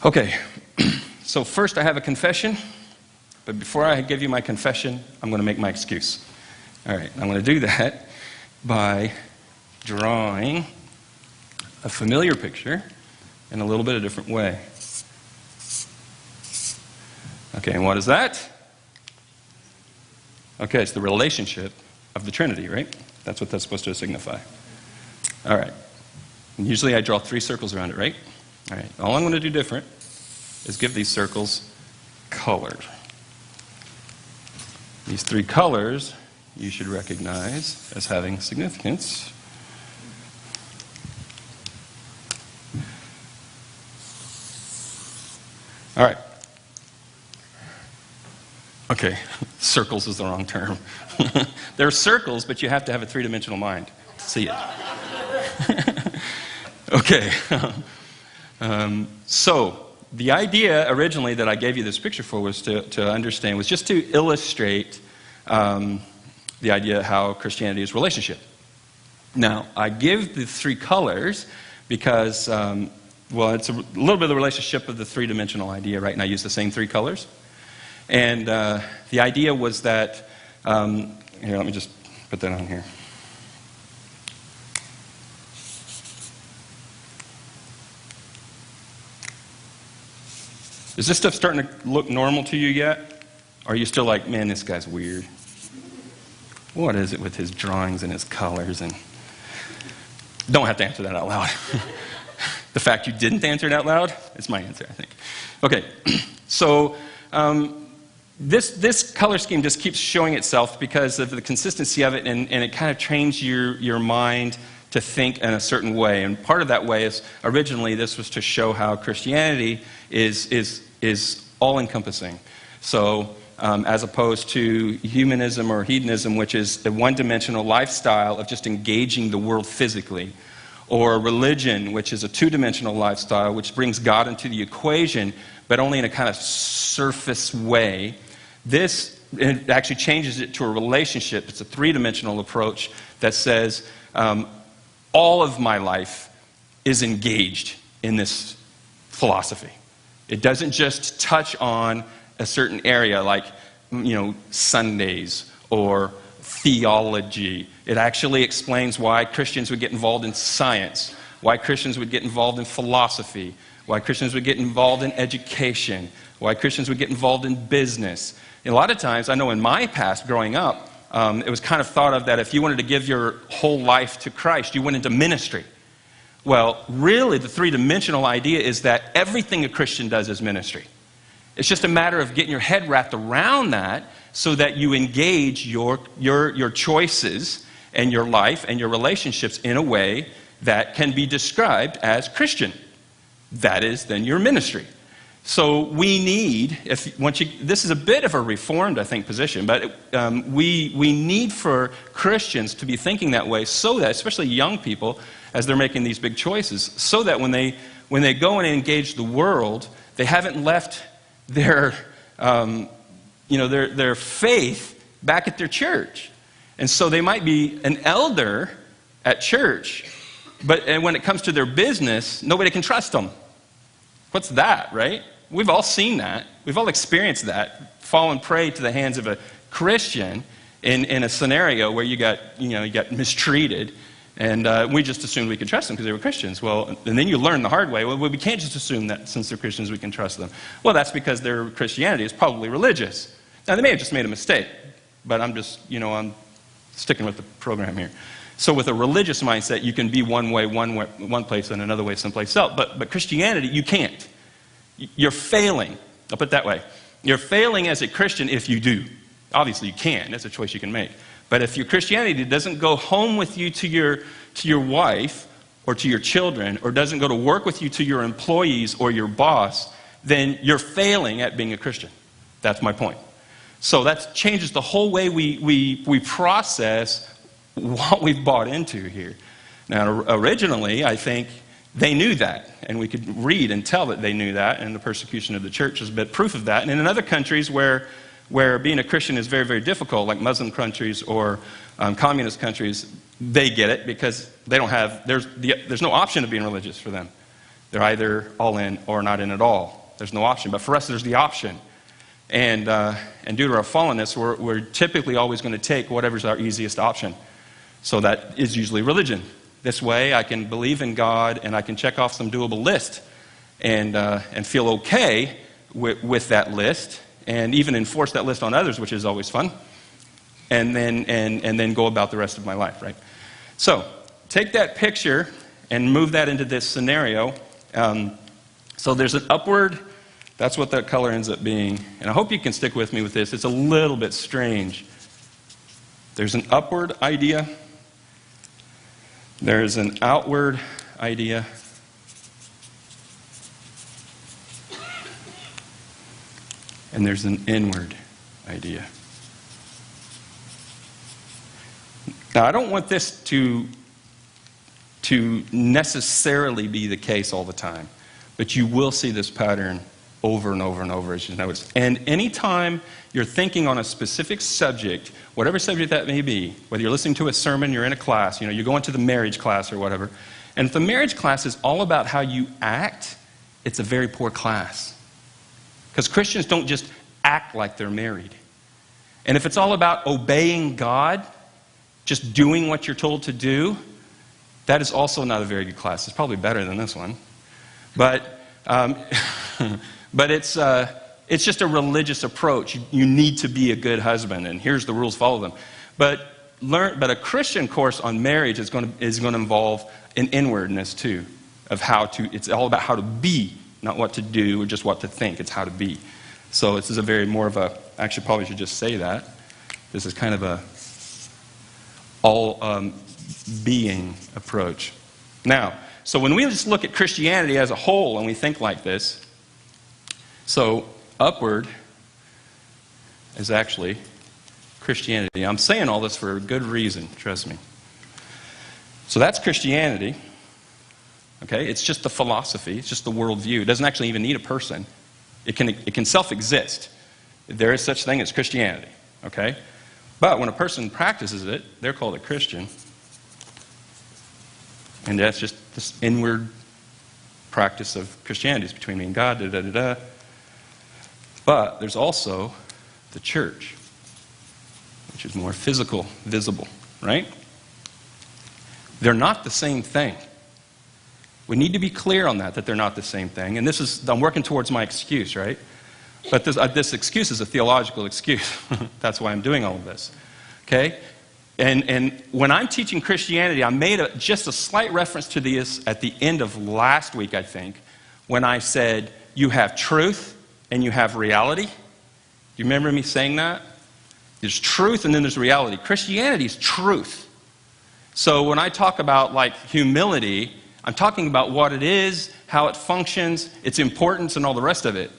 Okay, so first I have a confession, but before I give you my confession, I'm going to make my excuse. All right, I'm going to do that by drawing a familiar picture in a little bit of a different way. Okay, and what is that? Okay, it's the relationship of the Trinity, right? That's what that's supposed to signify. All right. And usually I draw 3 circles around it, right? All right. All I'm going to do different is give these circles color. These 3 colors you should recognize as having significance. All right. Okay, circles is the wrong term. They're circles, but you have to have a 3-dimensional mind to see it. Okay. So the idea originally that I gave you this picture for was to understand, was just to illustrate the idea how Christianity is relationship. Now, I give the 3 colors because, well, it's a little bit of the relationship of the 3-dimensional idea, right? And I use the same 3 colors. And the idea was that, here, let me just put that on here. Is this stuff starting to look normal to you yet? Or are you still like, man, this guy's weird? What is it with his drawings and his colors? And don't have to answer that out loud. The fact you didn't answer it out loud is my answer, I think. Okay, so this color scheme just keeps showing itself because of the consistency of it, and it kind of trains your mind to think in a certain way. And part of that way is, originally, this was to show how Christianity is all-encompassing. So, as opposed to humanism or hedonism, which is a one-dimensional lifestyle of just engaging the world physically, or religion, which is a 2-dimensional lifestyle, which brings God into the equation, but only in a kind of surface way. This it actually changes it to a relationship. It's a 3-dimensional approach that says, all of my life is engaged in this philosophy. It doesn't just touch on a certain area like, Sundays or theology. It actually explains why Christians would get involved in science, why Christians would get involved in philosophy, why Christians would get involved in education, why Christians would get involved in business. And a lot of times, I know in my past growing up, it was kind of thought of that if you wanted to give your whole life to Christ, you went into ministry. Well, really, the 3-dimensional idea is that everything a Christian does is ministry. It's just a matter of getting your head wrapped around that so that you engage your choices and your life and your relationships in a way that can be described as Christian. That is then your ministry. So we need, this is a bit of a reformed, I think, position, but we need for Christians to be thinking that way so that, especially young people, as they're making these big choices, so that when they go and engage the world, they haven't left their faith back at their church. And so they might be an elder at church, and when it comes to their business, nobody can trust them. What's that, right? We've all seen that. We've all experienced that, fallen prey to the hands of a Christian in a scenario where you got mistreated, and we just assumed we could trust them because they were Christians. Well, and then you learn the hard way, well, we can't just assume that since they're Christians we can trust them. Well, that's because their Christianity is probably religious. Now, they may have just made a mistake, but I'm just, I'm sticking with the program here. So with a religious mindset, you can be one way, one place, and another way someplace else. But Christianity, you can't. You're failing. I'll put it that way. You're failing as a Christian if you do. Obviously, you can. That's a choice you can make. But if your Christianity doesn't go home with you to your wife or to your children, or doesn't go to work with you to your employees or your boss, then you're failing at being a Christian. That's my point. So that changes the whole way we process what we've bought into here. Now, originally, I think they knew that, and we could read and tell that they knew that, and the persecution of the church is a bit proof of that. And in other countries where being a Christian is very, very difficult, like Muslim countries or communist countries, they get it because they don't have, there's no option of being religious for them. They're either all in or not in at all. There's no option. But for us, there's the option. And due to our fallenness, we're typically always going to take whatever's our easiest option. So that is usually religion. This way, I can believe in God, and I can check off some doable list and feel okay with that list, and even enforce that list on others, which is always fun, and then go about the rest of my life, right? So take that picture and move that into this scenario. So there's an upward, that's what that color ends up being. And I hope you can stick with me with this. It's a little bit strange. There's an upward idea. There's an outward idea. And there's an inward idea. Now, I don't want this to necessarily be the case all the time, but you will see this pattern over and over and over, as you notice. And anytime you're thinking on a specific subject, whatever subject that may be, whether you're listening to a sermon, you're in a class, you're going to the marriage class or whatever, and if the marriage class is all about how you act, it's a very poor class. Because Christians don't just act like they're married. And if it's all about obeying God, just doing what you're told to do, that is also not a very good class. It's probably better than this one. But but it's just a religious approach. You need to be a good husband, and here's the rules, follow them. But a Christian course on marriage is going to involve an inwardness too, of how to. It's all about how to be, not what to do or just what to think. It's how to be. So this is a very more of a. Actually, probably should just say that. This is kind of a all being approach. Now, so when we just look at Christianity as a whole and we think like this, so upward is actually Christianity. I'm saying all this for a good reason, trust me. So that's Christianity. Okay, it's just the philosophy, it's just the worldview. It doesn't actually even need a person. It can self-exist. There is such thing as Christianity. Okay? But when a person practices it, they're called a Christian. And that's just this inward practice of Christianity. It's between me and God, da-da-da-da. But there's also the church, which is more physical, visible, right? They're not the same thing. We need to be clear on that they're not the same thing. And I'm working towards my excuse, right? But this excuse is a theological excuse. That's why I'm doing all of this. Okay? And when I'm teaching Christianity, I made just a slight reference to this at the end of last week, I think, when I said, you have truth and you have reality. Do you remember me saying that? There's truth and then there's reality. Christianity is truth. So when I talk about like humility, I'm talking about what it is, how it functions, its importance, and all the rest of it.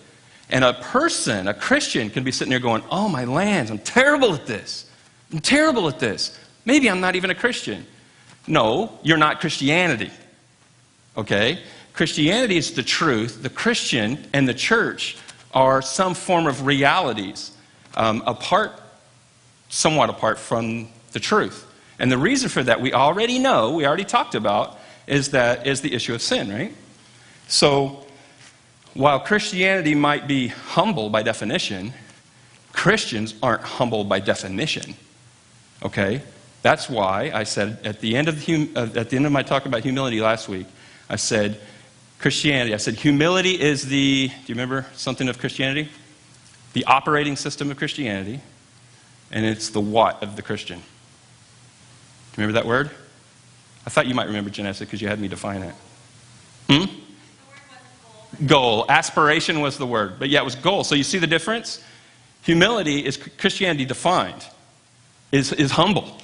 And a person, a Christian, can be sitting there going, oh my lands, I'm terrible at this. I'm terrible at this. Maybe I'm not even a Christian. No, you're not Christianity. Okay? Christianity is the truth. The Christian and the church are some form of realities, somewhat apart from the truth. And the reason for that, we already talked about, is the issue of sin, right? So, while Christianity might be humble by definition, Christians aren't humble by definition. Okay? That's why I said at the end of my talk about humility last week, I said humility is do you remember something of Christianity? The operating system of Christianity, and it's the what of the Christian. Do you remember that word? I thought you might remember, Janessa, because you had me define it. The word was goal. Aspiration was the word. But yeah, it was goal. So you see the difference? Humility is Christianity defined, is humble.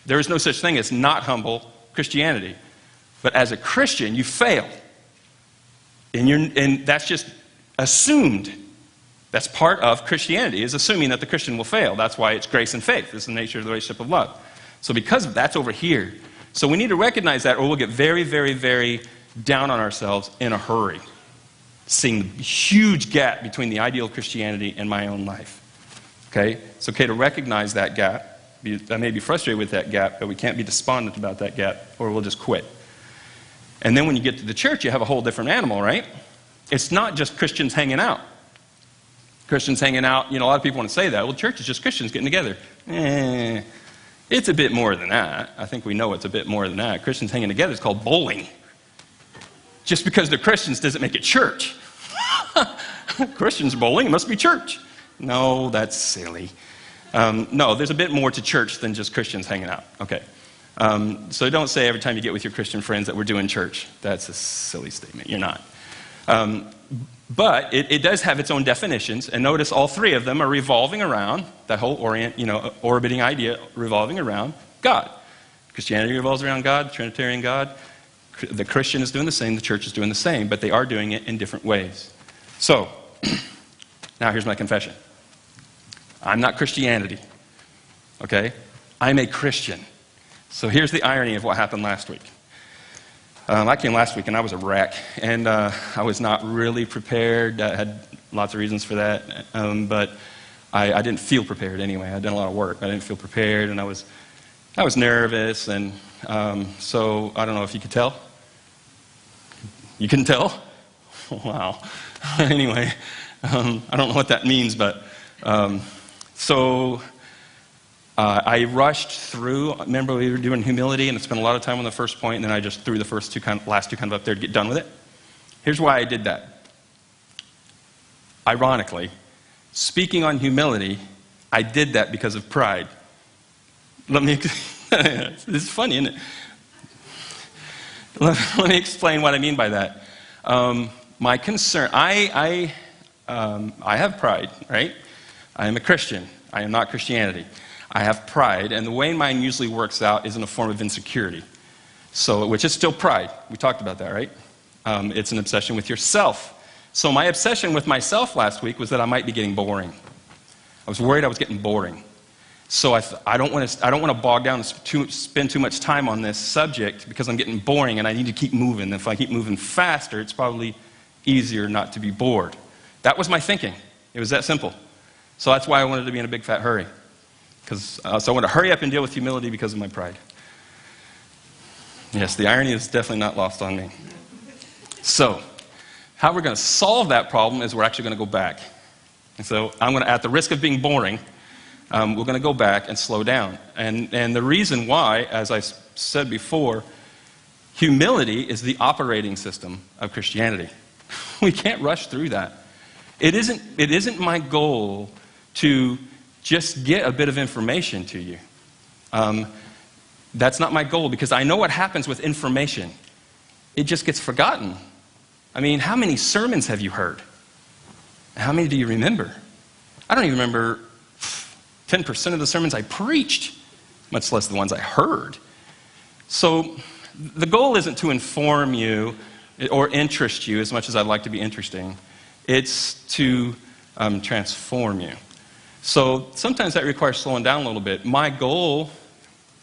There is no such thing as not humble Christianity. But as a Christian, you fail. And that's just assumed. That's part of Christianity, is assuming that the Christian will fail. That's why it's grace and faith. It's the nature of the relationship of love. So because of that's over here. So we need to recognize that, or we'll get very, very, very down on ourselves in a hurry, seeing the huge gap between the ideal of Christianity and my own life. Okay? It's okay to recognize that gap. I may be frustrated with that gap, but we can't be despondent about that gap, or we'll just quit. And then when you get to the church, you have a whole different animal, right? It's not just Christians hanging out. Christians hanging out, a lot of people want to say that. Well, church is just Christians getting together. It's a bit more than that. I think we know it's a bit more than that. Christians hanging together is called bowling. Just because they're Christians doesn't make it church. Christians bowling, it must be church. No, that's silly. No, there's a bit more to church than just Christians hanging out. Okay. So don't say every time you get with your Christian friends that we're doing church. That's a silly statement. You're not. But it does have its own definitions, and notice all three of them are revolving around that whole orbiting idea revolving around God. Christianity revolves around God, Trinitarian God. The Christian is doing the same, the church is doing the same, but they are doing it in different ways. So, now here's my confession. I'm not Christianity, okay? I'm a Christian. So here's the irony of what happened last week. I came last week and I was a wreck, and I was not really prepared. I had lots of reasons for that, but I didn't feel prepared anyway. I'd done a lot of work. I didn't feel prepared, and I was nervous, and so I don't know if you could tell. You couldn't tell? Wow. Anyway, I don't know what that means, but I rushed through. Remember, we were doing humility, and I spent a lot of time on the first point, and then I just threw the last two kind of up there to get done with it. Here's why I did that. Ironically, speaking on humility, I did that because of pride. This is funny, isn't it? Let me explain what I mean by that. My concern, I have pride, right? I am a Christian. I am not Christianity. I have pride, and the way mine usually works out is in a form of insecurity. So, which is still pride. We talked about that, right? It's an obsession with yourself. So my obsession with myself last week was that I might be getting boring. I was worried I was getting boring. So I don't want to bog down and spend too much time on this subject because I'm getting boring and I need to keep moving. If I keep moving faster, it's probably easier not to be bored. That was my thinking. It was that simple. So that's why I wanted to be in a big fat hurry. So I want to hurry up and deal with humility because of my pride. Yes, the irony is definitely not lost on me. So, how we're going to solve that problem is we're actually going to go back. And so I'm going to, at the risk of being boring, we're going to go back and slow down. And the reason why, as I said before, humility is the operating system of Christianity. We can't rush through that. It isn't my goal to just get a bit of information to you. That's not my goal, because I know what happens with information. It just gets forgotten. I mean, how many sermons have you heard? How many do you remember? I don't even remember 10% of the sermons I preached, much less the ones I heard. So the goal isn't to inform you or interest you as much as I'd like to be interesting. It's to transform you. So sometimes that requires slowing down a little bit. My goal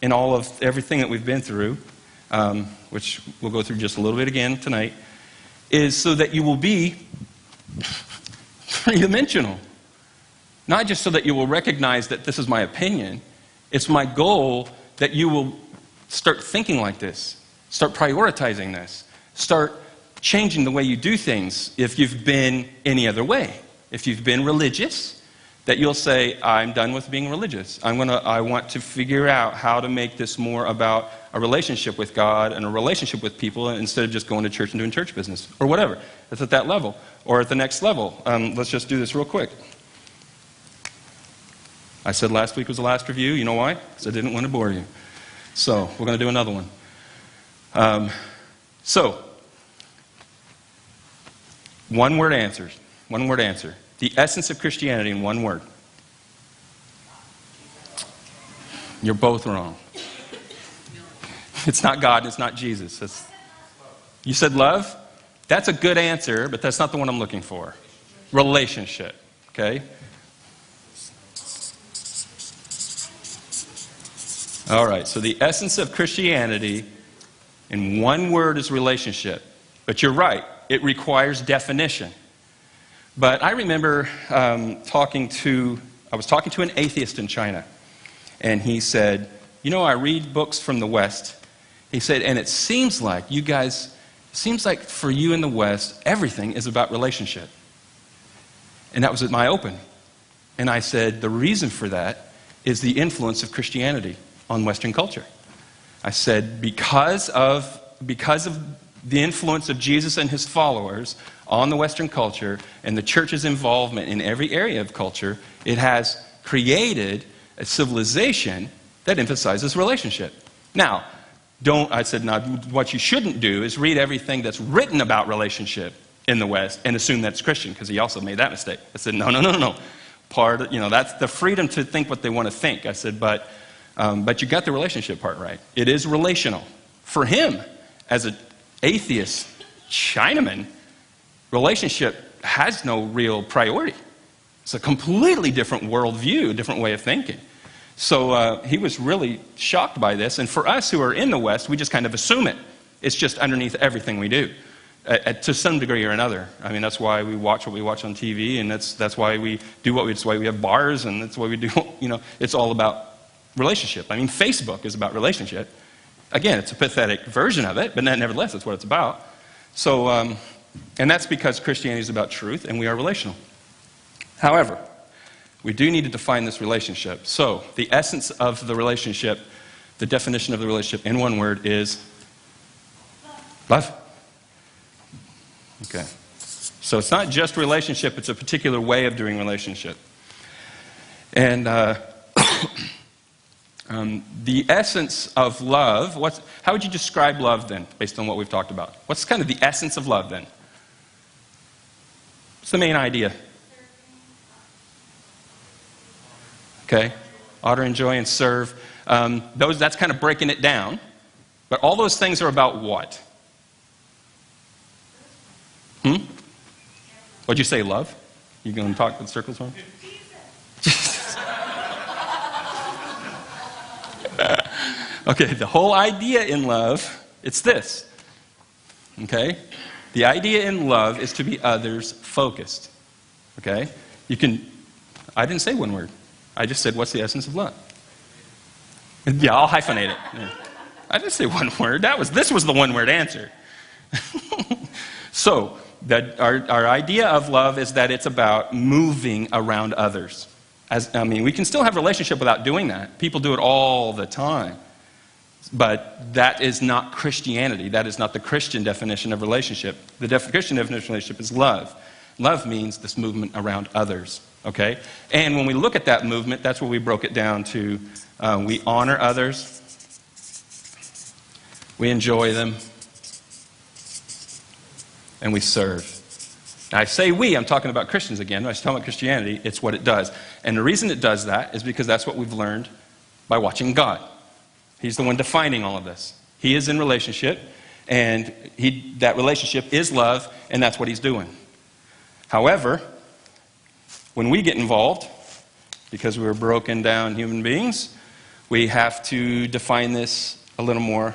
in all of everything that we've been through, which we'll go through just a little bit again tonight, is so that you will be three-dimensional. Not just so that you will recognize that this is my opinion. It's my goal that you will start thinking like this, start prioritizing this, start changing the way you do things if you've been any other way. If you've been religious, that you'll say, I'm done with being religious. I want to figure out how to make this more about a relationship with God and a relationship with people instead of just going to church and doing church business or whatever. It's at that level or at the next level. Let's just do this real quick. I said last week was the last review. You know why? Because I didn't want to bore you. So we're going to do another one. One word answer. One word answer. The essence of Christianity in one word. You're both wrong. It's not God and it's not Jesus. You said love? That's a good answer, but that's not the one I'm looking for. Relationship. Okay? All right, so the essence of Christianity in one word is relationship. But you're right, it requires definition. But I remember I was talking to an atheist in China, and he said, I read books from the West. He said, and it seems like you guys seems like for you in the West, everything is about relationship. And that was at my open. And I said, the reason for that is the influence of Christianity on Western culture. I said, because of the influence of Jesus and his followers on the Western culture and the church's involvement in every area of culture, it has created a civilization that emphasizes relationship. Now, what you shouldn't do is read everything that's written about relationship in the West and assume that's Christian, because he also made that mistake. I said, no. That's the freedom to think what they want to think. I said, but you got the relationship part right. It is relational. For him, as an atheist Chinaman, relationship has no real priority. It's a completely different worldview, different way of thinking. So he was really shocked by this. And for us who are in the West, we just kind of assume it. It's just underneath everything we do, to some degree or another. I mean, that's why we watch what we watch on TV, and that's why we do that's why we have bars, and that's why we do, it's all about relationship. I mean, Facebook is about relationship. Again, it's a pathetic version of it, but nevertheless, that's what it's about. So, and that's because Christianity is about truth, and we are relational. However, we do need to define this relationship. So, the essence of the relationship, the definition of the relationship in one word is love. Okay. So it's not just relationship, it's a particular way of doing relationship. And the essence of love, how would you describe love then, based on what we've talked about? What's kind of the essence of love then? What's the main idea? Okay. Honor, enjoy, and serve. That's kind of breaking it down. But all those things are about what? What'd you say, love? You going to talk with circles on? Jesus. Okay, the whole idea in love, it's this. Okay? The idea in love is to be others focused. Okay? I didn't say one word. I just said, what's the essence of love? Yeah, I'll hyphenate it. Yeah. I didn't say one word. This was the one word answer. So, our idea of love is that it's about moving around others. We can still have a relationship without doing that. People do it all the time. But that is not Christianity. That is not the Christian definition of relationship. The Christian definition of relationship is love. Love means this movement around others. Okay? And when we look at that movement, that's what we broke it down to. We honor others. We enjoy them. And we serve. Now, I say we, I'm talking about Christians again. When I talk about Christianity, it's what it does. And the reason it does that is because that's what we've learned by watching God. He's the one defining all of this. He is in relationship, and that relationship is love, and that's what he's doing. However, when we get involved, because we're broken down human beings, we have to define this a little more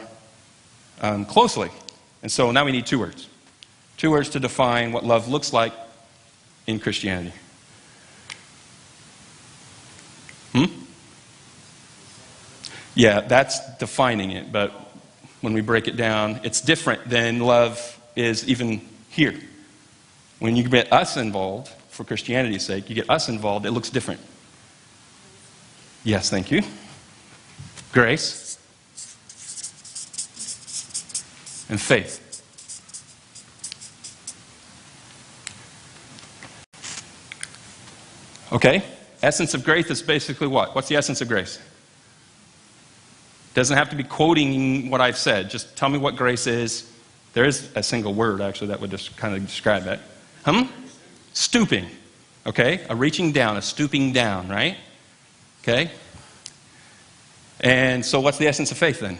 closely. And so now we need two words. Two words to define what love looks like in Christianity. Yeah, that's defining it, but when we break it down, it's different than love is even here. When you get us involved, for Christianity's sake, you get us involved, it looks different. Yes, thank you. Grace and faith. Okay, essence of grace is basically what? What's the essence of grace? Doesn't have to be quoting what I've said. Just tell me what grace is. There is a single word, actually, that would just kind of describe it. Stooping. Okay? A reaching down, a stooping down, right? Okay? And so what's the essence of faith then?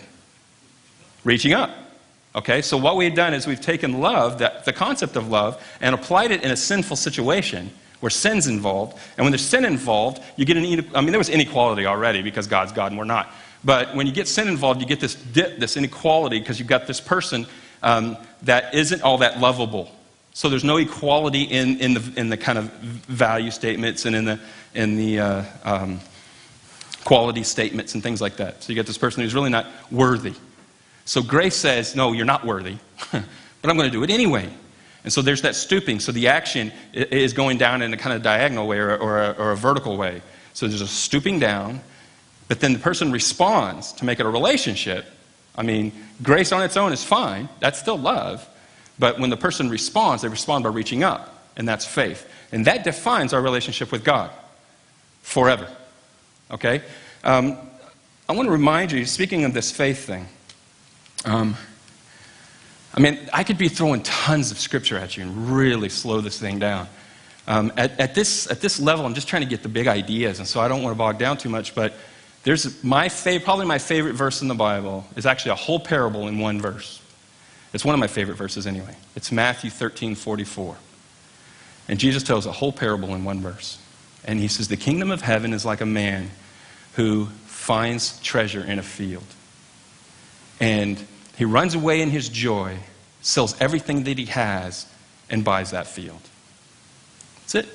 Reaching up. Okay? So what we've done is we've taken love, the concept of love, and applied it in a sinful situation where sin's involved. And when there's sin involved, you get there was inequality already because God's God and we're not. But when you get sin involved, you get this inequality because you've got this person that isn't all that lovable. So there's no equality in the kind of value statements and in the quality statements and things like that. So you get this person who's really not worthy. So grace says, no, you're not worthy, but I'm going to do it anyway. And so there's that stooping. So the action is going down in a kind of diagonal way or a vertical way. So there's a stooping down, but then the person responds to make it a relationship. I mean, grace on its own is fine. That's still love. But when the person responds, they respond by reaching up, and that's faith. And that defines our relationship with God forever. Okay? I want to remind you, speaking of this faith thing, I could be throwing tons of scripture at you and really slow this thing down. At this level, I'm just trying to get the big ideas, and so I don't want to bog down too much, but there's probably my favorite verse in the Bible is actually a whole parable in one verse. It's one of my favorite verses anyway. It's Matthew 13:44. And Jesus tells a whole parable in one verse. And he says, the kingdom of heaven is like a man who finds treasure in a field. And he runs away in his joy, sells everything that he has, and buys that field. That's it.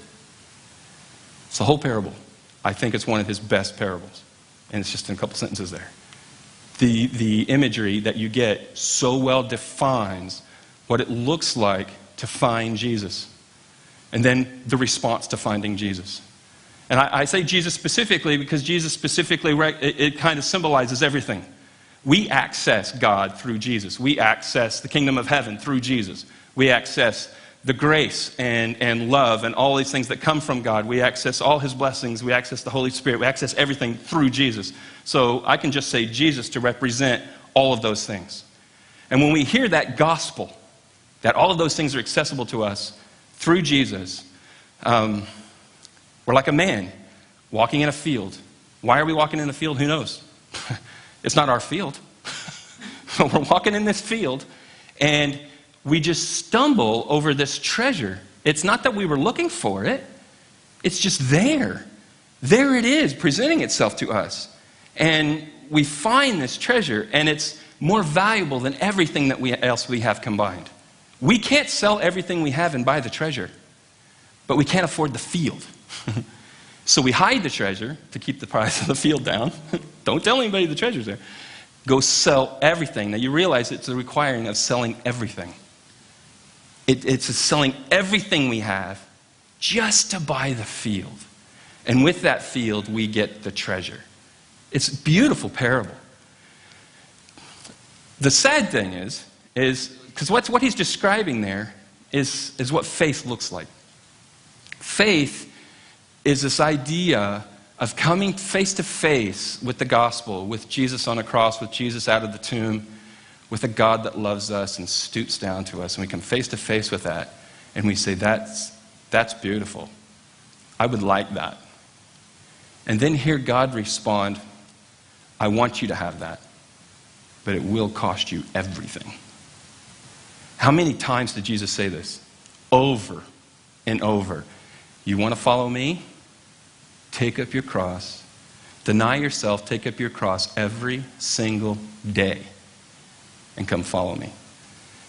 It's the whole parable. I think it's one of his best parables. And it's just in a couple sentences there. The imagery that you get so well defines what it looks like to find Jesus. And then the response to finding Jesus. And I say Jesus specifically because Jesus specifically, it kind of symbolizes everything. We access God through Jesus. We access the kingdom of heaven through Jesus. We access the grace and love and all these things that come from God. We access all his blessings. We access the Holy Spirit. We access everything through Jesus. So I can just say Jesus to represent all of those things. And when we hear that gospel, that all of those things are accessible to us through Jesus, we're like a man walking in a field. Why are we walking in a field? Who knows? It's not our field. But we're walking in this field, and we just stumble over this treasure. It's not that we were looking for it. It's just there. There it is, presenting itself to us. And we find this treasure, and it's more valuable than everything else we have combined. We can't sell everything we have and buy the treasure, but we can't afford the field. So we hide the treasure to keep the price of the field down. Don't tell anybody the treasure's there. Go sell everything. Now you realize it's a requiring of selling everything. It's selling everything we have just to buy the field. And with that field, we get the treasure. It's a beautiful parable. The sad thing is because what he's describing there is what faith looks like. Faith is this idea of coming face to face with the gospel, with Jesus on a cross, with Jesus out of the tomb, with a God that loves us and stoops down to us. And we come face to face with that, and we say, that's beautiful. I would like that. And then hear God respond, I want you to have that, but it will cost you everything. How many times did Jesus say this? Over and over. You want to follow me? Take up your cross. Deny yourself, take up your cross every single day and come follow me.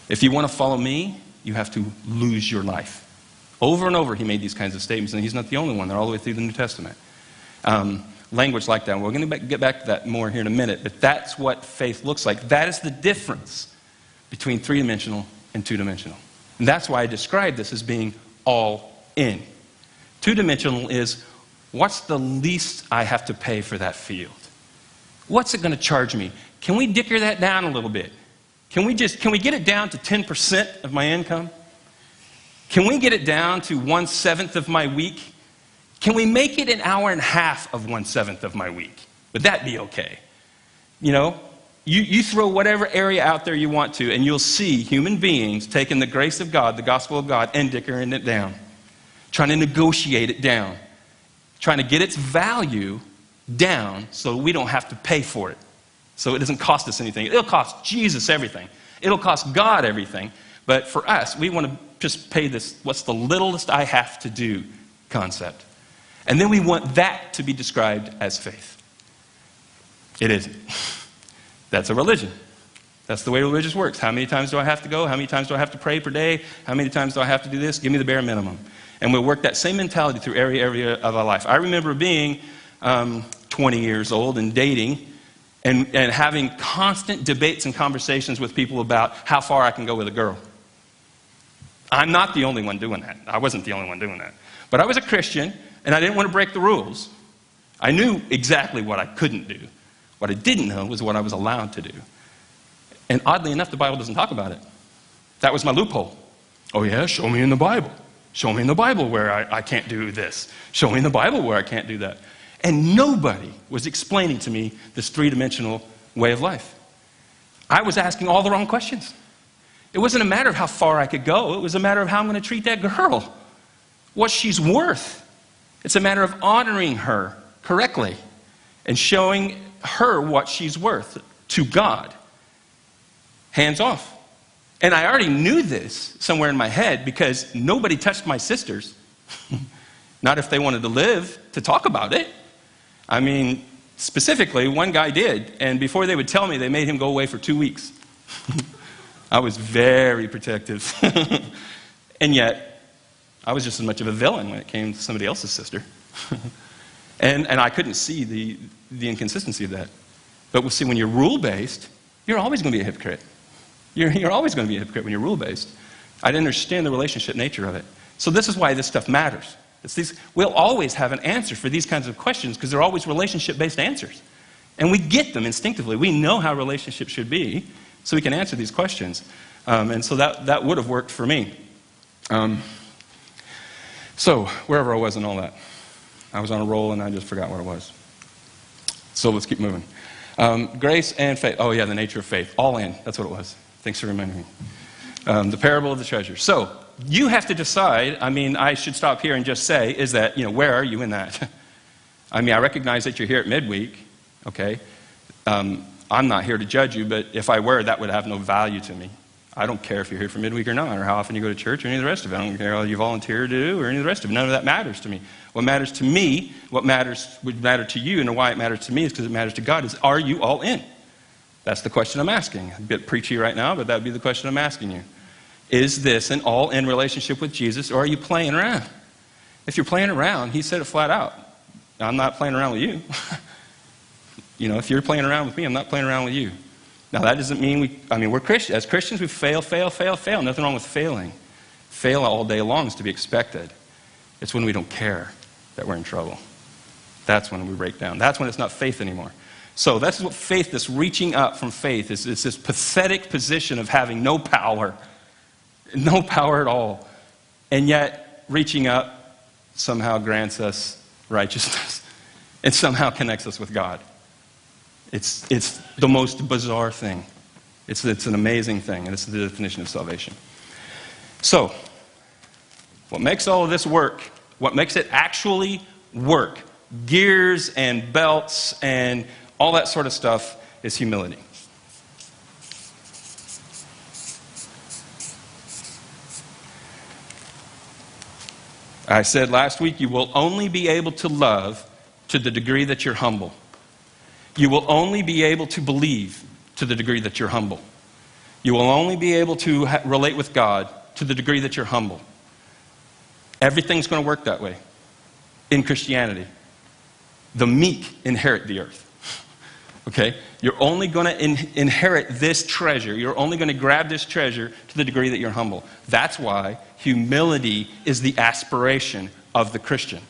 If you want to follow me, you have to lose your life. Over and over he made these kinds of statements, and he's not the only one. They're all the way through the New Testament. Language like that. We're going to get back to that more here in a minute, but that's what faith looks like. That is the difference between three-dimensional and two-dimensional. And that's why I describe this as being all in. Two-dimensional is, what's the least I have to pay for that field? What's it going to charge me? Can we dicker that down a little bit? Can we get it down to 10% of my income? Can we get it down to 1/7 of my week? Can we make it an hour and a half of 1/7 of my week? Would that be okay? You know, you throw whatever area out there you want to, and you'll see human beings taking the grace of God, the gospel of God, and dickering it down. Trying to negotiate it down. Trying to get its value down so we don't have to pay for it. So it doesn't cost us anything. It'll cost Jesus everything. It'll cost God everything. But for us, we want to just pay this, what's the littlest I have to do concept. And then we want that to be described as faith. It isn't. That's a religion. That's the way religion works. How many times do I have to go? How many times do I have to pray per day? How many times do I have to do this? Give me the bare minimum. And we'll work that same mentality through every area of our life. I remember being 20 years old and dating and having constant debates and conversations with people about how far I can go with a girl. I'm not the only one doing that. I wasn't the only one doing that. But I was a Christian, and I didn't want to break the rules. I knew exactly what I couldn't do. What I didn't know was what I was allowed to do. And oddly enough, the Bible doesn't talk about it. That was my loophole. Oh yeah, show me in the Bible. Show me in the Bible where I can't do this. Show me in the Bible where I can't do that. And nobody was explaining to me this three-dimensional way of life. I was asking all the wrong questions. It wasn't a matter of how far I could go. It was a matter of how I'm going to treat that girl, what she's worth. It's a matter of honoring her correctly and showing her what she's worth to God. Hands off. And I already knew this somewhere in my head because nobody touched my sisters. Not if they wanted to live to talk about it. I mean, specifically, one guy did. And before they would tell me, they made him go away for 2 weeks. I was very protective. And yet, I was just as much of a villain when it came to somebody else's sister. and I couldn't see the inconsistency of that. But we'll see, when you're rule-based, you're always going to be a hypocrite. You're always going to be a hypocrite when you're rule-based. I didn't understand the relationship nature of it. So this is why this stuff matters. We'll always have an answer for these kinds of questions because they're always relationship-based answers. And we get them instinctively. We know how relationships should be, so we can answer these questions. And so that would have worked for me. So wherever I was in all that, I was on a roll and I just forgot what it was. So let's keep moving. Grace and faith. Oh yeah, the nature of faith. All in. That's what it was. Thanks for reminding me. The parable of the treasure. So you have to decide. I mean, I should stop here and just say, is that, where are you in that? I mean, I recognize that you're here at midweek. Okay. I'm not here to judge you, but if I were, that would have no value to me. I don't care if you're here for midweek or not, or how often you go to church, or any of the rest of it. I don't care how you volunteer to do, or any of the rest of it. None of that matters to me. What matters to me, would matter to you, and why it matters to me is because it matters to God, is are you all in? That's the question I'm asking. A bit preachy right now, but that would be the question I'm asking you. Is this an all-in relationship with Jesus, or are you playing around? If you're playing around, he said it flat out. I'm not playing around with you. If you're playing around with me, I'm not playing around with you. Now, that doesn't mean we're Christians. As Christians, we fail. Nothing wrong with failing. Fail all day long is to be expected. It's when we don't care that we're in trouble. That's when we break down. That's when it's not faith anymore. So that's what faith, this reaching up from faith, is this pathetic position of having no power at all. And yet, reaching up somehow grants us righteousness and somehow connects us with God. It's the most bizarre thing. It's an amazing thing, and it's the definition of salvation. So, what makes all of this work, what makes it actually work, gears and belts and all that sort of stuff, is humility. I said last week, you will only be able to love to the degree that you're humble. You will only be able to believe to the degree that you're humble. You will only be able to relate with God to the degree that you're humble. Everything's going to work that way in Christianity. The meek inherit the earth. Okay? You're only going to inherit this treasure. You're only going to grab this treasure to the degree that you're humble. That's why humility is the aspiration of the Christian.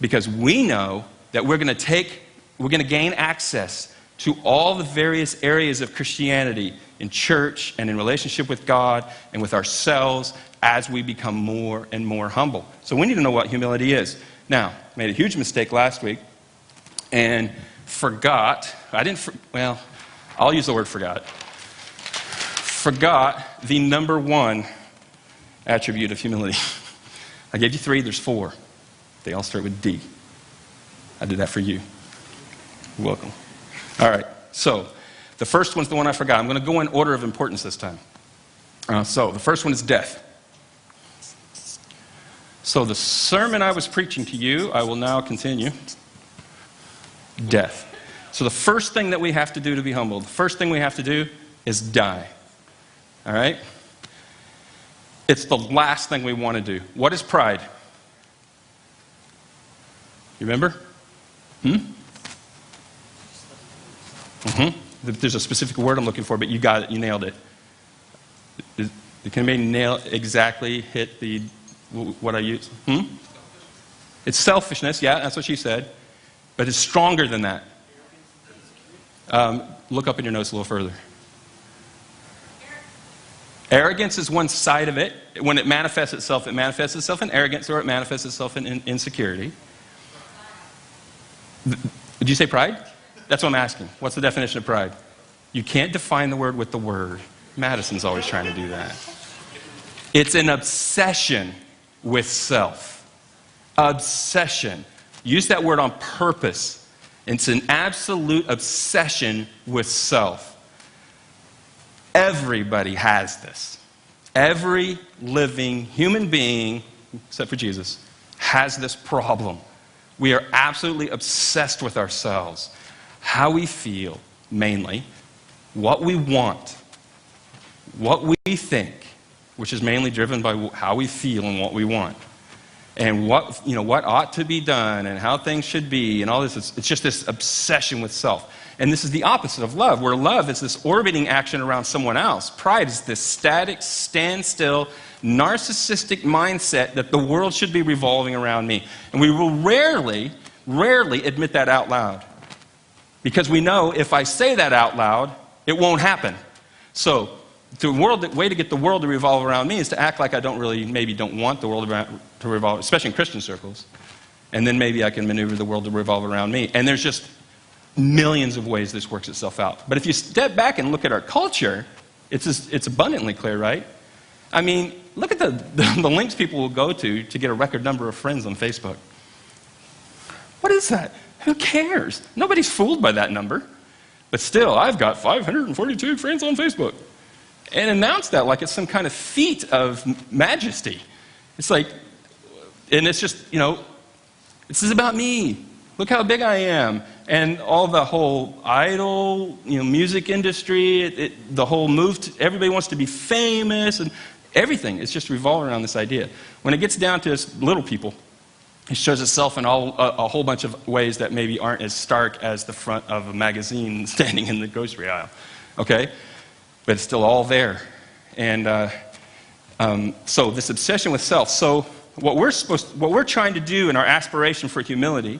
Because we know that we're going to gain access to all the various areas of Christianity in church and in relationship with God and with ourselves as we become more and more humble. So we need to know what humility is. Now, I made a huge mistake last week and forgot, I'll use the word forgot. Forgot the number one attribute of humility. I gave you 3, there's 4. They all start with D. I did that for you. You're welcome. All right, so the first one's the one I forgot. I'm going to go in order of importance this time. So the first one is death. So the sermon I was preaching to you, I will now continue. Death. So the first thing that we have to do to be humble, the first thing we have to do is die. All right? It's the last thing we want to do. What is pride? You remember? There's a specific word I'm looking for, but you got it. You nailed it. Can anybody nail exactly, hit the, what I use? It's selfishness, yeah, that's what she said. But it's stronger than that. Look up in your notes a little further. Arrogance is one side of it. When it manifests itself in arrogance, or it manifests itself in insecurity. Did you say pride? That's what I'm asking. What's the definition of pride? You can't define the word with the word. Madison's always trying to do that. It's an obsession with self. Obsession. Use that word on purpose. It's an absolute obsession with self. Everybody has this. Every living human being, except for Jesus, has this problem. We are absolutely obsessed with ourselves. How we feel, mainly. What we want. What we think, which is mainly driven by how we feel and what we want. And what ought to be done and how things should be and all this. It's just this obsession with self. And this is the opposite of love, where love is this orbiting action around someone else. Pride is this static, standstill, narcissistic mindset that the world should be revolving around me. And we will rarely admit that out loud. Because we know if I say that out loud, it won't happen. So the way to get the world to revolve around me is to act like I don't want the world to revolve, especially in Christian circles. And then maybe I can maneuver the world to revolve around me. And there's just millions of ways this works itself out. But if you step back and look at our culture, it's abundantly clear, right? I mean, look at the links people will go to get a record number of friends on Facebook. What is that? Who cares? Nobody's fooled by that number. But still, I've got 542 friends on Facebook. And announce that like it's some kind of feat of majesty. It's like, and it's just, this is about me. Look how big I am. And all the whole idol, music industry, the whole move everybody wants to be famous, and everything is just revolving around this idea. When it gets down to us little people, it shows itself in a whole bunch of ways that maybe aren't as stark as the front of a magazine standing in the grocery aisle. Okay? But it's still all there. And so this obsession with self. So what we're trying to do in our aspiration for humility,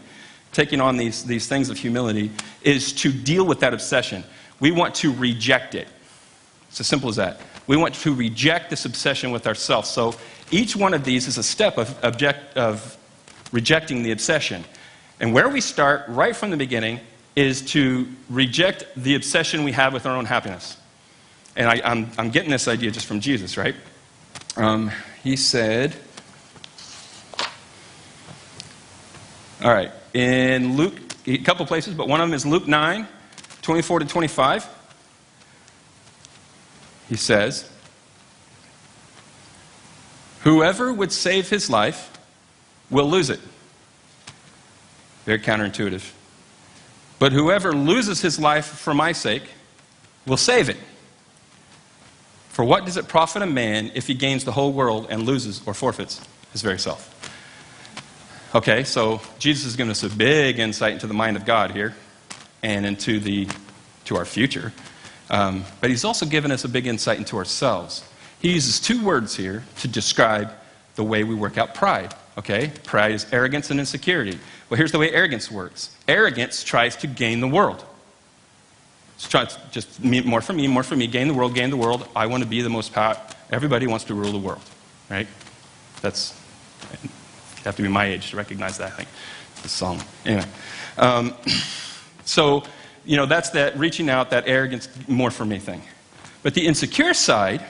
taking on these things of humility, is to deal with that obsession. We want to reject it. It's as simple as that. We want to reject this obsession with ourselves. So each one of these is a step of rejecting the obsession. And where we start right from the beginning is to reject the obsession we have with our own happiness. And I'm getting this idea just from Jesus, right? He said, all right, in Luke, a couple places, but one of them is Luke 9, 24 to 25. He says, whoever would save his life will lose it. Very counterintuitive. But whoever loses his life for my sake will save it. For what does it profit a man if he gains the whole world and loses or forfeits his very self? Okay, so Jesus is giving us a big insight into the mind of God here and to our future. But he's also given us a big insight into ourselves. He uses two words here to describe the way we work out pride. Okay, pride is arrogance and insecurity. Well, here's the way arrogance works. Arrogance tries to gain the world. Just more for me, gain the world. I want to be the most powerful. Everybody wants to rule the world, right? You have to be my age to recognize that, I think. The song. Anyway. So, that's that reaching out, that arrogance, more for me thing. But the insecure side,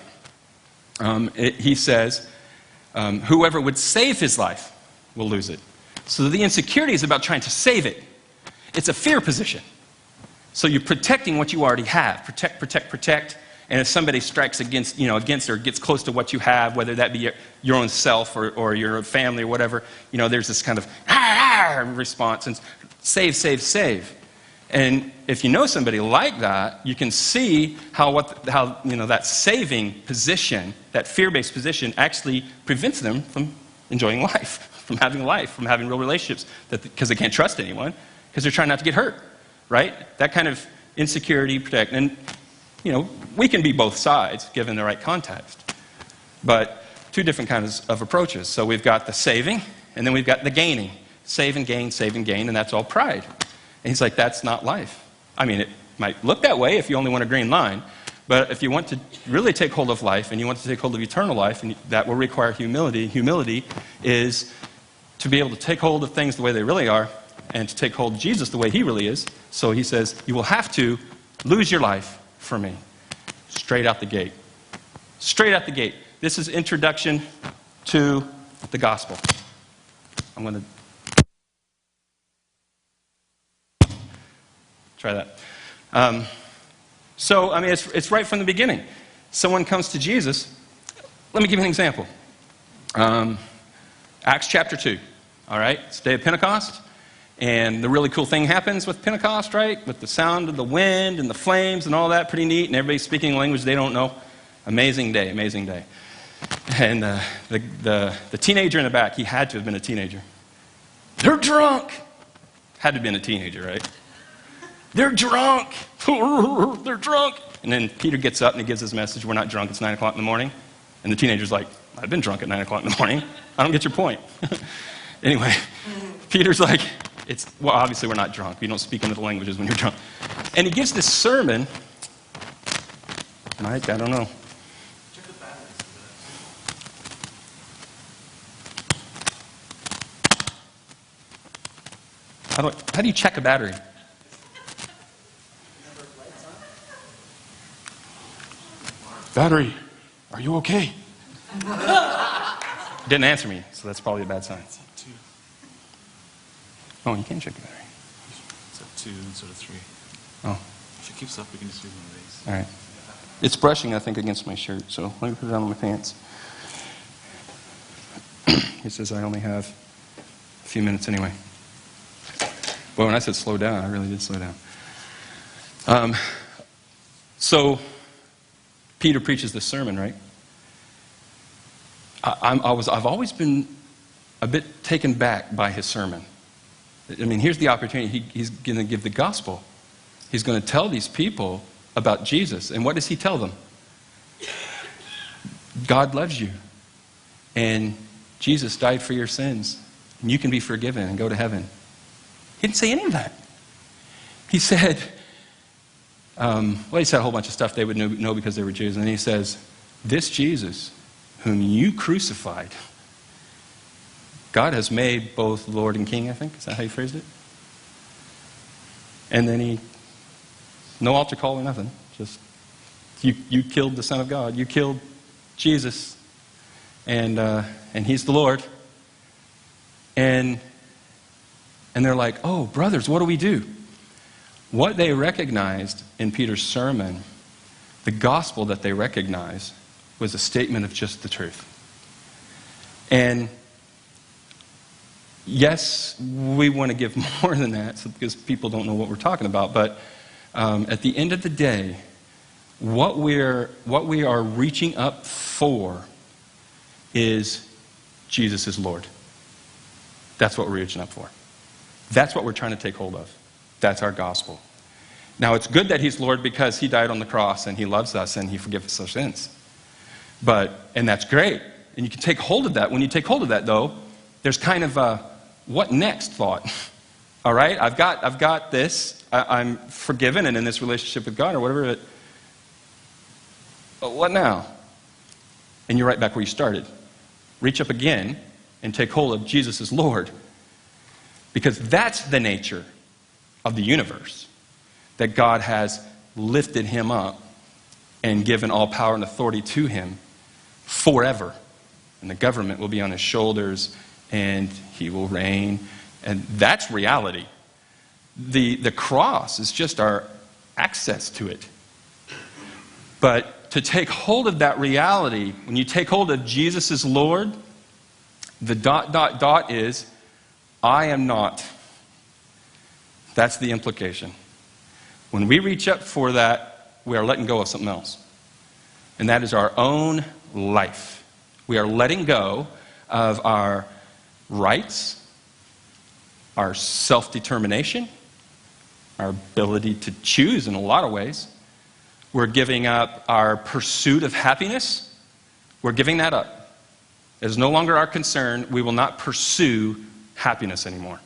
he says, whoever would save his life will lose it. So the insecurity is about trying to save it. It's a fear position. So you're protecting what you already have. Protect. And if somebody strikes against or gets close to what you have, whether that be your own self or your family or whatever, there's this kind of response and save. And if you know somebody like that, you can see how that saving position, that fear-based position, actually prevents them from enjoying life, from having real relationships, because they can't trust anyone, because they're trying not to get hurt. Right? That kind of insecurity, protect. And, we can be both sides, given the right context. But two different kinds of approaches. So we've got the saving, and then we've got the gaining. Save and gain, and that's all pride. And he's like, that's not life. I mean, it might look that way if you only want a green line, but if you want to really take hold of life, and you want to take hold of eternal life, and that will require humility. Humility is to be able to take hold of things the way they really are, and to take hold of Jesus the way he really is. So he says, you will have to lose your life for me. Straight out the gate. Straight out the gate. This is introduction to the gospel. I'm going to try that. So, I mean, it's right from the beginning. Someone comes to Jesus. Let me give you an example. Acts chapter 2. All right? It's the day of Pentecost. And the really cool thing happens with Pentecost, right? With the sound of the wind and the flames and all that. Pretty neat. And everybody's speaking a language they don't know. Amazing day, amazing day. And the teenager in the back, he had to have been a teenager. They're drunk. Had to have been a teenager, right? They're drunk. They're drunk. And then Peter gets up and he gives his message. We're not drunk. It's 9 o'clock in the morning. And the teenager's like, I've been drunk at 9 o'clock in the morning. I don't get your point. Anyway, Peter's like, well, obviously we're not drunk. You don't speak in other languages when you're drunk. And he gives this sermon. And I don't know. Check the batteries. How do you check a battery? Battery, are you okay? Didn't answer me, so that's probably a bad sign. It's at 2. Oh, you can check the battery. It's at 2 instead of 3. Oh, If it keeps up, we can just use one of these. all right. It's brushing, I think, against my shirt, so let me put it on my pants. It says I only have a few minutes anyway. Well, when I said slow down, I really did slow down. So, Peter preaches this sermon, right? I've always been a bit taken back by his sermon. I mean, here's the opportunity. He's going to give the gospel. He's going to tell these people about Jesus. And what does he tell them? God loves you. And Jesus died for your sins. And you can be forgiven and go to heaven. He didn't say any of that. He said, he said a whole bunch of stuff they would know because they were Jews. And then he says, this Jesus, whom you crucified, God has made both Lord and King, I think. Is that how you phrased it? And then no altar call or nothing. Just, you killed the Son of God. You killed Jesus. And he's the Lord. And they're like, oh, brothers, what do we do? What they recognized in Peter's sermon, the gospel that they recognized, was a statement of just the truth. And yes, we want to give more than that because people don't know what we're talking about. But at the end of the day, what we are reaching up for is Jesus is Lord. That's what we're reaching up for. That's what we're trying to take hold of. That's our gospel. Now, it's good that he's Lord because he died on the cross and he loves us and he forgives us our sins. And that's great. And you can take hold of that. When you take hold of that, though, there's kind of a what next thought. All right, I've got this. I'm forgiven and in this relationship with God or whatever. But what now? And you're right back where you started. Reach up again and take hold of Jesus as Lord. Because that's the nature of the universe. That God has lifted him up and given all power and authority to him forever. And the government will be on his shoulders and he will reign. And that's reality. The cross is just our access to it. But to take hold of that reality, when you take hold of Jesus as Lord, the ... is, I am not. That's the implication. When we reach up for that, we are letting go of something else. And that is our own life. We are letting go of our rights, our self-determination, our ability to choose in a lot of ways. We're giving up our pursuit of happiness, We're giving that up. It is no longer our concern. We will not pursue happiness anymore.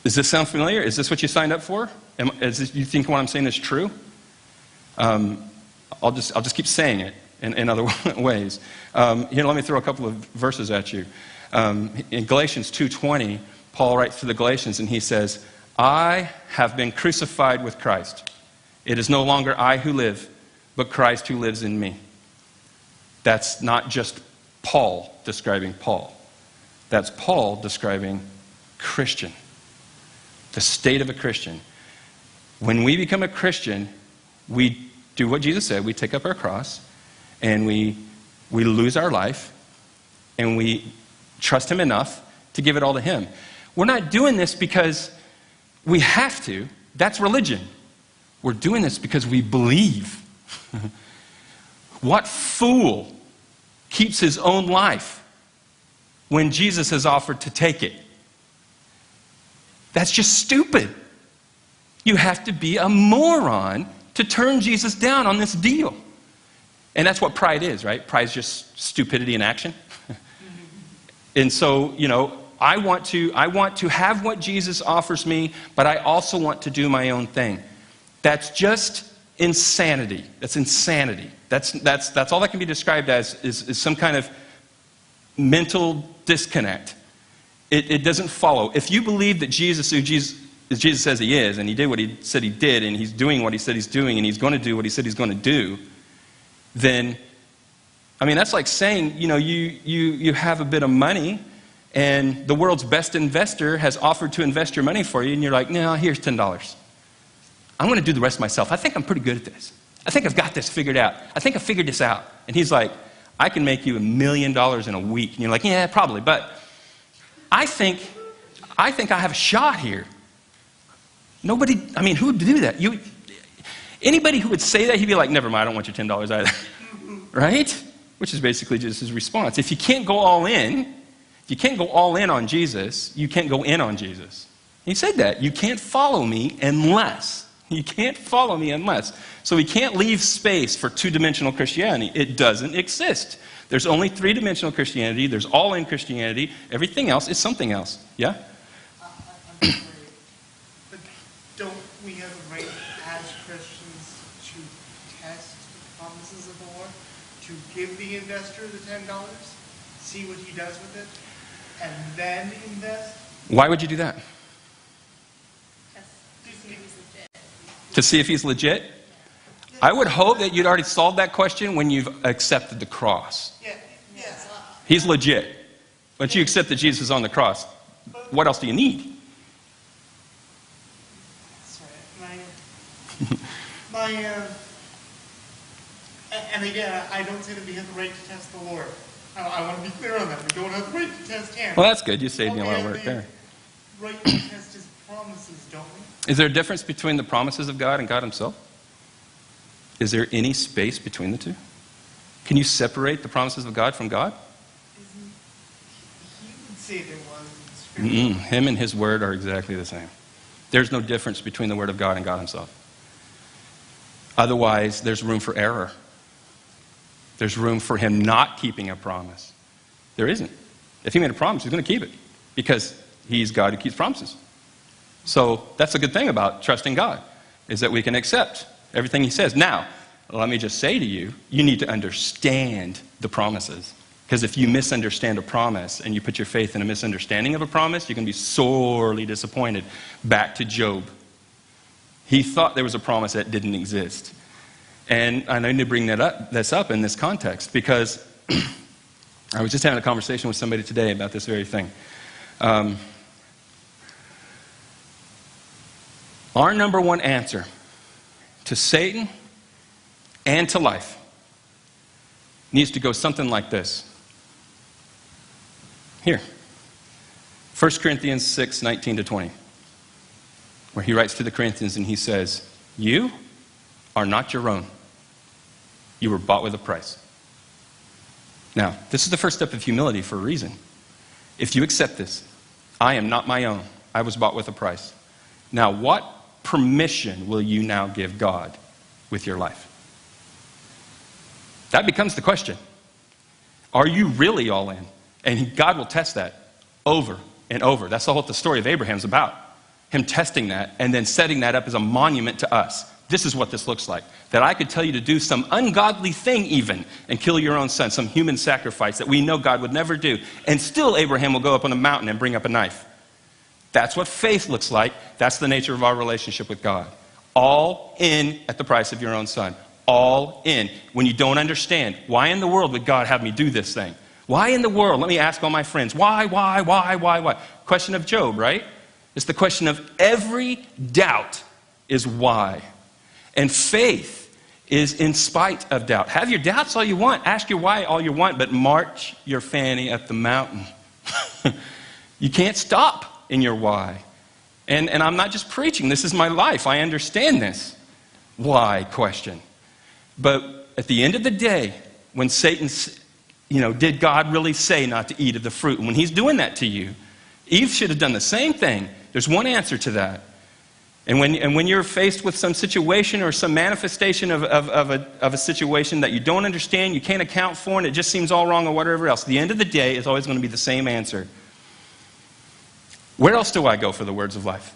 Does this sound familiar? Is this what you signed up for? You think what I'm saying is true? I'll just keep saying it in other ways. Here, let me throw a couple of verses at you. In Galatians 2:20, Paul writes to the Galatians and he says, I have been crucified with Christ. It is no longer I who live, but Christ who lives in me. That's not just Paul describing Paul. That's Paul describing Christian. The state of a Christian. When we become a Christian, we do what Jesus said. We take up our cross and we lose our life and we trust him enough to give it all to him. We're not doing this because we have to. That's religion. We're doing this because we believe. What fool keeps his own life when Jesus has offered to take it? That's just stupid. You have to be a moron to turn Jesus down on this deal. And that's what pride is, right? Pride is just stupidity in action. And so, I want to have what Jesus offers me, but I also want to do my own thing. That's just insanity. That's insanity. That's all that can be described as is some kind of mental disconnect. It doesn't follow. If you believe that Jesus says he is, and he did what he said he did, and he's doing what he said he's doing, and he's going to do what he said he's going to do, then, that's like saying, you have a bit of money, and the world's best investor has offered to invest your money for you, and you're like, no, here's $10. I'm going to do the rest myself. I think I'm pretty good at this. I think I've got this figured out. I think I figured this out. And he's like, I can make you $1 million in a week. And you're like, yeah, probably, but I think I have a shot here. Nobody, who would do that? Anybody who would say that, he'd be like, never mind, I don't want your $10 either. Right? Which is basically just his response. If you can't go all in, on Jesus, you can't go in on Jesus. He said that. You can't follow me unless. You can't follow me unless. So we can't leave space for two-dimensional Christianity. It doesn't exist. There's only three-dimensional Christianity. There's all-in Christianity. Everything else is something else. Yeah? I'm sorry, but don't we have a right as Christians to test the promises of the Lord? To give the investor the $10, see what he does with it, and then invest? Why would you do that? To see if he's legit? I would hope that you'd already solved that question when you've accepted the cross. Yes. He's legit. Once you accept that Jesus is on the cross, what else do you need? Sorry, and again, I don't say that we have the right to test the Lord. I want to be clear on that. We don't have the right to test him. Well, that's good. You saved me a lot of work there. Right to test his promises, don't we? Is there a difference between the promises of God and God himself? Is there any space between the two? Can you separate the promises of God from God? He would say there was in Scripture. Him and his word are exactly the same. There's no difference between the word of God and God himself. Otherwise, there's room for error. There's room for him not keeping a promise. There isn't. If he made a promise, he's going to keep it because he's God who keeps promises. So that's a good thing about trusting God, is that we can accept everything he says. Now, let me just say to you, you need to understand the promises. Because if you misunderstand a promise and you put your faith in a misunderstanding of a promise, you're going to be sorely disappointed. Back to Job. He thought there was a promise that didn't exist. And I need to bring this up in this context because I was just having a conversation with somebody today about this very thing. Our number one answer to Satan and to life needs to go something like this. Here. 1 Corinthians 6, 19 to 20. Where he writes to the Corinthians and he says, you are not your own. You were bought with a price. Now, this is the first step of humility for a reason. If you accept this, I am not my own. I was bought with a price. Now, what permission will you now give God with your life? That becomes the question. Are you really all in? And God will test that over and over. That's what the story of Abraham's about. Him testing that and then setting that up as a monument to us. This is what this looks like. That I could tell you to do some ungodly thing even and kill your own son, some human sacrifice that we know God would never do. And still Abraham will go up on a mountain and bring up a knife. That's what faith looks like. That's the nature of our relationship with God. All in at the price of your own son. All in. When you don't understand, why in the world would God have me do this thing? Why in the world? Let me ask all my friends. Why? Question of Job, right? It's the question of every doubt is why. And faith is in spite of doubt. Have your doubts all you want. Ask your why all you want, but march your fanny up the mountain. You can't stop in your why. And I'm not just preaching. This is my life. I understand this. Why question. But at the end of the day, when Satan, did God really say not to eat of the fruit? And when he's doing that to you, Eve should have done the same thing. There's one answer to that. And when you're faced with some situation or some manifestation of a situation that you don't understand, you can't account for, and it just seems all wrong or whatever else, the end of the day is always going to be the same answer. Where else do I go for the words of life?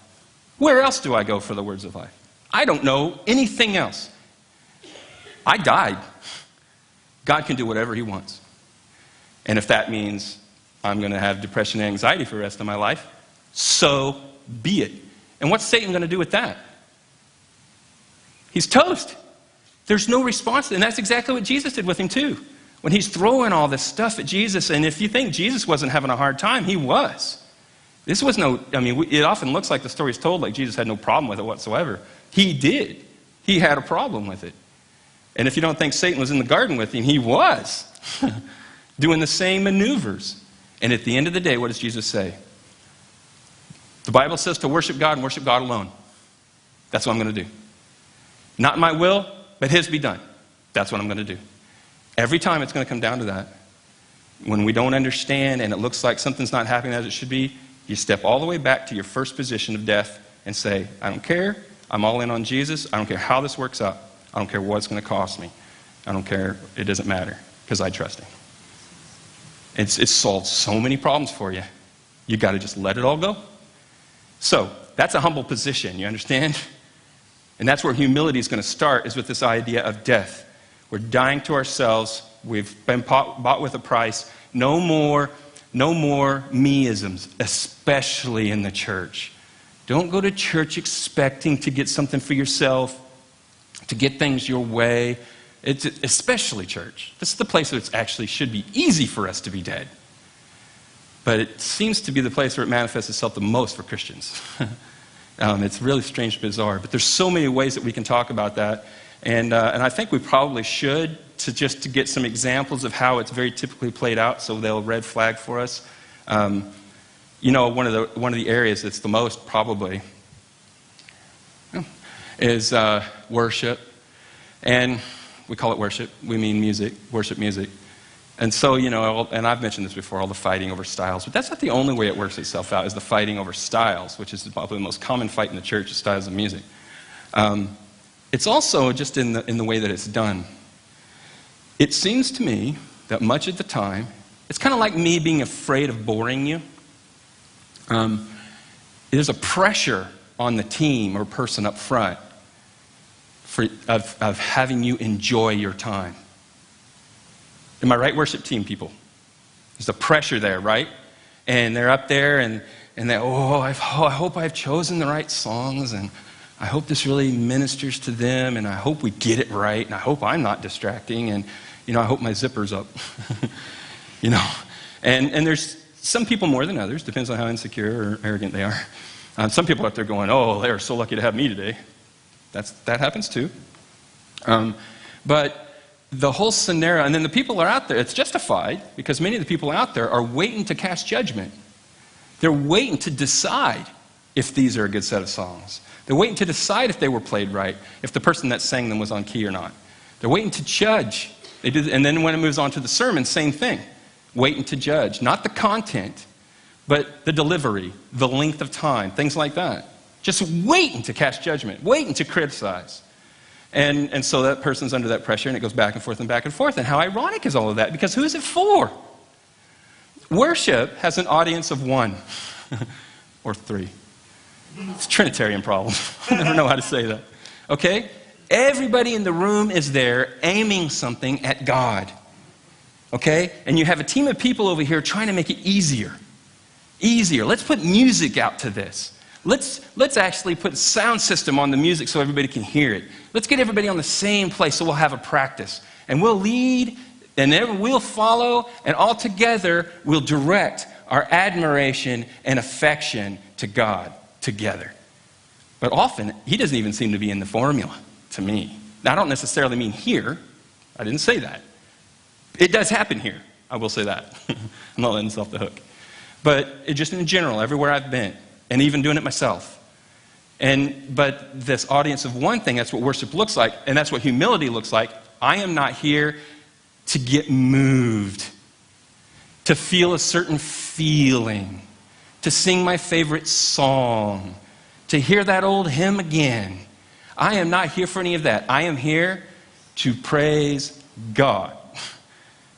Where else do I go for the words of life? I don't know anything else. I died. God can do whatever he wants. And if that means I'm going to have depression and anxiety for the rest of my life, so be it. And what's Satan going to do with that? He's toast. There's no response. And that's exactly what Jesus did with him too. When he's throwing all this stuff at Jesus, and if you think Jesus wasn't having a hard time, he was. This was it often looks like the story's told like Jesus had no problem with it whatsoever. He did. He had a problem with it. And if you don't think Satan was in the garden with him, he was. Doing the same maneuvers. And at the end of the day, what does Jesus say? The Bible says to worship God and worship God alone. That's what I'm going to do. Not my will, but his be done. That's what I'm going to do. Every time it's going to come down to that. When we don't understand and it looks like something's not happening as it should be, you step all the way back to your first position of death and say, I don't care. I'm all in on Jesus. I don't care how this works out. I don't care what it's going to cost me. I don't care. It doesn't matter because I trust him. It's solved so many problems for you. You got to just let it all go. So that's a humble position, you understand? And that's where humility is going to start, is with this idea of death. We're dying to ourselves. We've been bought with a price. No more me-isms, especially in the church. Don't go to church expecting to get something for yourself, to get things your way. It's especially church. This is the place where it actually should be easy for us to be dead. But it seems to be the place where it manifests itself the most for Christians. It's really strange and bizarre. But there's so many ways that we can talk about that. And I think we probably should, to get some examples of how it's very typically played out, so they'll red flag for us. One of the areas that's the most probably is worship. And we call it worship. We mean music, worship music. And so, and I've mentioned this before, all the fighting over styles. But that's not the only way it works itself out, is the fighting over styles, which is probably the most common fight in the church, is styles of music. It's also just in the way that it's done. It seems to me that much of the time, it's kind of like me being afraid of boring you. There's a pressure on the team or person up front of having you enjoy your time. Am I right, worship team people? There's a pressure there, right? And they're up there and they, I hope I've chosen the right songs, and I hope this really ministers to them, and I hope we get it right, and I hope I'm not distracting, and I hope my zipper's up. And there's some people more than others, depends on how insecure or arrogant they are. Some people out there going, they are so lucky to have me today. That happens too. But the whole scenario, and then the people are out there, it's justified, because many of the people out there are waiting to cast judgment. They're waiting to decide if these are a good set of songs. They're waiting to decide if they were played right, if the person that sang them was on key or not. They're waiting to judge. And then when it moves on to the sermon, same thing. Waiting to judge. Not the content, but the delivery, the length of time, things like that. Just waiting to cast judgment, waiting to criticize. And so that person's under that pressure, and it goes back and forth and back and forth. And how ironic is all of that? Because who is it for? Worship has an audience of 1 or 3. It's a Trinitarian problem. I never know how to say that. Okay? Everybody in the room is there aiming something at God. Okay? And you have a team of people over here trying to make it easier. Easier. Let's put music out to this. Let's actually put a sound system on the music so everybody can hear it. Let's get everybody on the same place so we'll have a practice. And we'll lead, and then we'll follow, and all together we'll direct our admiration and affection to God together. But often, he doesn't even seem to be in the formula to me. Now, I don't necessarily mean here. I didn't say that. It does happen here. I will say that. I'm not letting us off the hook. But it just in general, everywhere I've been, and even doing it myself. But this audience of 1 thing, that's what worship looks like, and that's what humility looks like. I am not here to get moved, to feel a certain feeling, to sing my favorite song, to hear that old hymn again. I am not here for any of that. I am here to praise God.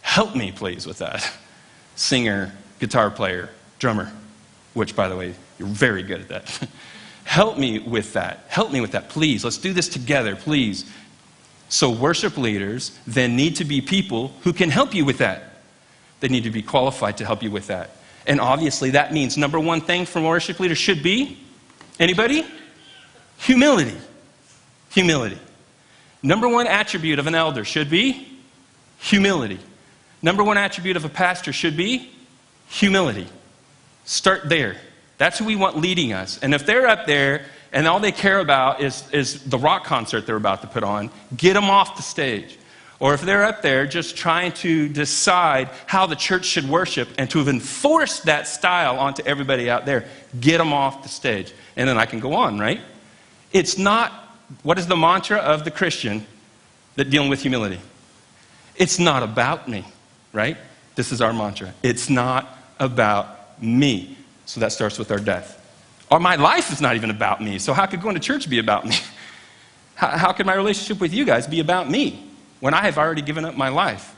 Help me, please, with that. Singer, guitar player, drummer, which, by the way, you're very good at that. Help me with that. Help me with that, please. Let's do this together, please. So worship leaders then need to be people who can help you with that. They need to be qualified to help you with that. And obviously that means number 1 thing from worship leaders should be, anybody? Humility. Humility. Number 1 attribute of an elder should be humility. Number 1 attribute of a pastor should be humility. Start there. That's who we want leading us. And if they're up there and all they care about is the rock concert they're about to put on, get them off the stage. Or if they're up there just trying to decide how the church should worship and to have enforced that style onto everybody out there, get them off the stage. And then I can go on, right? It's not, what is the mantra of the Christian that dealing with humility? It's not about me, right? This is our mantra. It's not about me. So that starts with our death. Or my life is not even about me. So how could going to church be about me? How could my relationship with you guys be about me when I have already given up my life?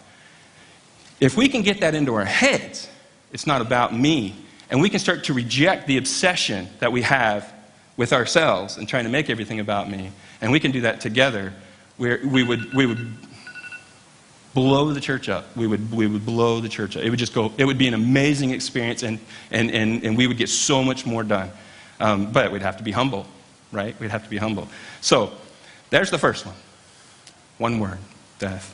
If we can get that into our heads, it's not about me, and we can start to reject the obsession that we have with ourselves and trying to make everything about me, and we can do that together, we would blow the church up. We would blow the church up. It would just go, it would be an amazing experience, and we would get so much more done. But we'd have to be humble, right? We'd have to be humble. So, there's the first one. 1 word, death.